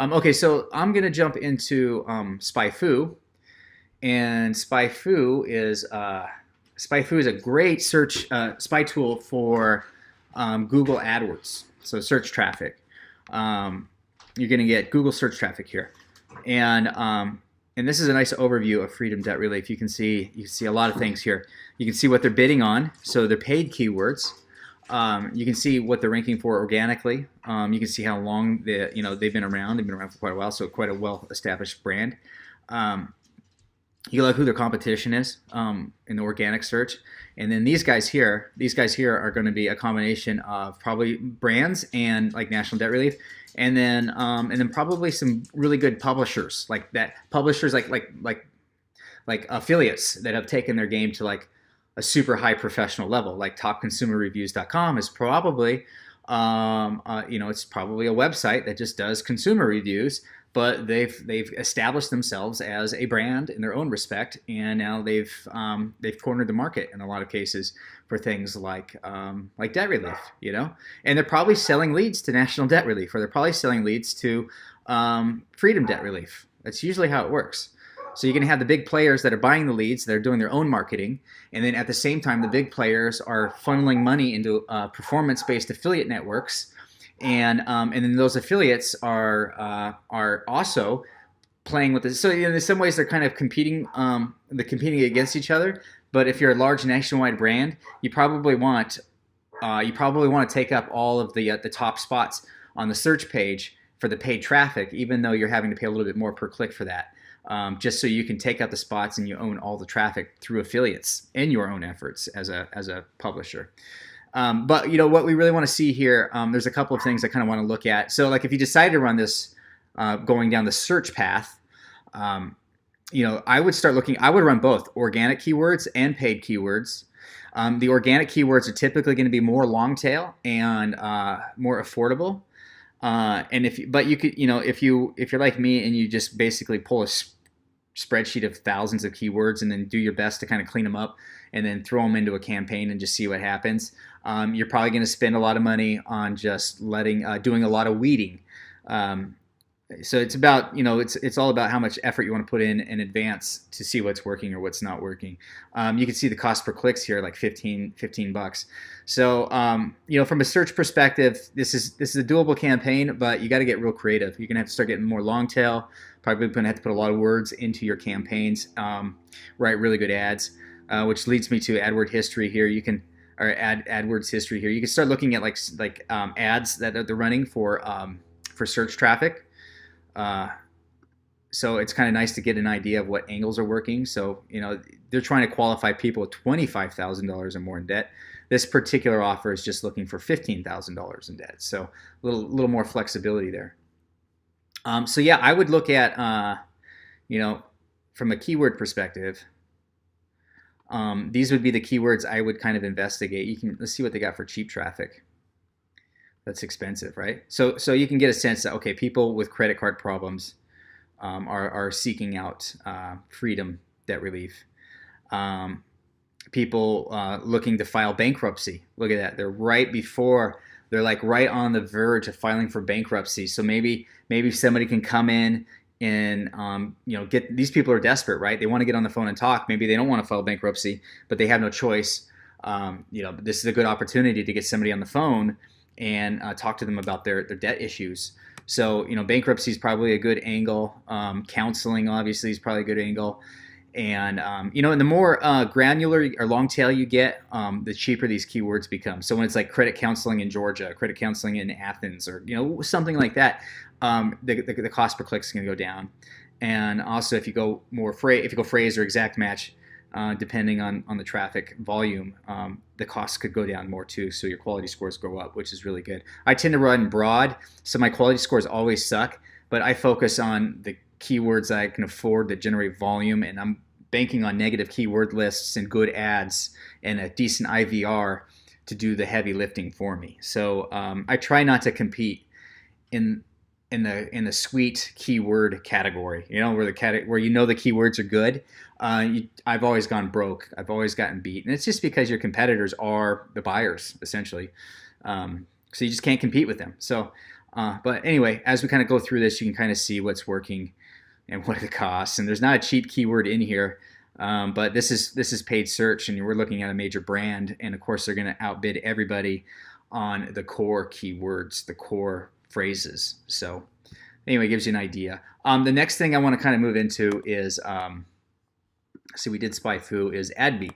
Okay, so I'm gonna jump into Spyfu, and Spyfu is a great search spy tool for Google AdWords, so search traffic. Um, you're gonna get Google search traffic here, and and this is a nice overview of Freedom Debt Relief. You can see a lot of things here. You can see what they're bidding on, so they're paid keywords. You can see what they're ranking for organically. You can see how long they've been around. They've been around for quite a while, so quite a well-established brand. Um, you can look who their competition is in the organic search, and then these guys here are going to be a combination of probably brands and like National Debt Relief, and then probably some really good publishers like that. Publishers like affiliates that have taken their game to like a super high professional level. Like topconsumerreviews.com is probably, it's probably a website that just does consumer reviews, but they've established themselves as a brand in their own respect, and now they've cornered the market in a lot of cases for things like debt relief, and they're probably selling leads to National Debt Relief, or they're probably selling leads to Freedom Debt Relief. That's usually how it works. So you're going to have the big players that are buying the leads, that are doing their own marketing, and then at the same time, the big players are funneling money into performance-based affiliate networks, and then those affiliates are also playing with this. So in some ways, they're kind of competing against each other. But if you're a large nationwide brand, you probably want to take up all of the top spots on the search page for the paid traffic, even though you're having to pay a little bit more per click for that. Just so you can take out the spots and you own all the traffic through affiliates and your own efforts as a publisher. But what we really want to see here, there's a couple of things I kind of want to look at. So like if you decide to run this going down the search path, I would run both organic keywords and paid keywords. The organic keywords are typically going to be more long tail and more affordable. And if you're like me and you just basically pull a spreadsheet of thousands of keywords and then do your best to kind of clean them up and then throw them into a campaign and just see what happens, you're probably going to spend a lot of money on just doing a lot of weeding. So it's about, it's all about how much effort you want to put in advance to see what's working or what's not working. You can see the cost per clicks here, like $15. So, from a search perspective, this is a doable campaign, but you got to get real creative. You're going to have to start getting more long tail, probably going to have to put a lot of words into your campaigns, write really good ads, which leads me to AdWord history here. AdWords history here. You can start looking at ads that they're running for search traffic. So it's kind of nice to get an idea of what angles are working. So, they're trying to qualify people with $25,000 or more in debt. This particular offer is just looking for $15,000 in debt. So a little more flexibility there. So yeah, I would look at, from a keyword perspective, these would be the keywords I would kind of investigate. Let's see what they got for cheap traffic. That's expensive, right? So you can get a sense that, okay, people with credit card problems are seeking out Freedom Debt Relief. People looking to file bankruptcy. Look at that. They're right on the verge of filing for bankruptcy. So maybe somebody can come in and get, these people are desperate, right? They want to get on the phone and talk. Maybe they don't want to file bankruptcy, but they have no choice. This is a good opportunity to get somebody on the phone and talk to them about their debt issues. So, bankruptcy is probably a good angle. Counseling, obviously, is probably a good angle. And, and the more granular or long tail you get, the cheaper these keywords become. So when it's like credit counseling in Georgia, credit counseling in Athens, or, something like that, the cost per click is going to go down. And also, if you go phrase or exact match, depending on the traffic volume, the costs could go down more too, so your quality scores go up, which is really good. I tend to run broad, so my quality scores always suck, but I focus on the keywords I can afford that generate volume, and I'm banking on negative keyword lists and good ads and a decent IVR to do the heavy lifting for me. So I try not to compete in the sweet keyword category, where the keywords are good. I've always gone broke. I've always gotten beat, and it's just because your competitors are the buyers essentially. So you just can't compete with them. So But anyway, as we kind of go through this, you can kind of see what's working and what it costs. And there's not a cheap keyword in here, but this is paid search, and we're looking at a major brand, and of course they're going to outbid everybody on the core keywords, the core phrases. So anyway, it gives you an idea. The next thing I want to kind of move into is, see, we did Spyfu, is Adbeat.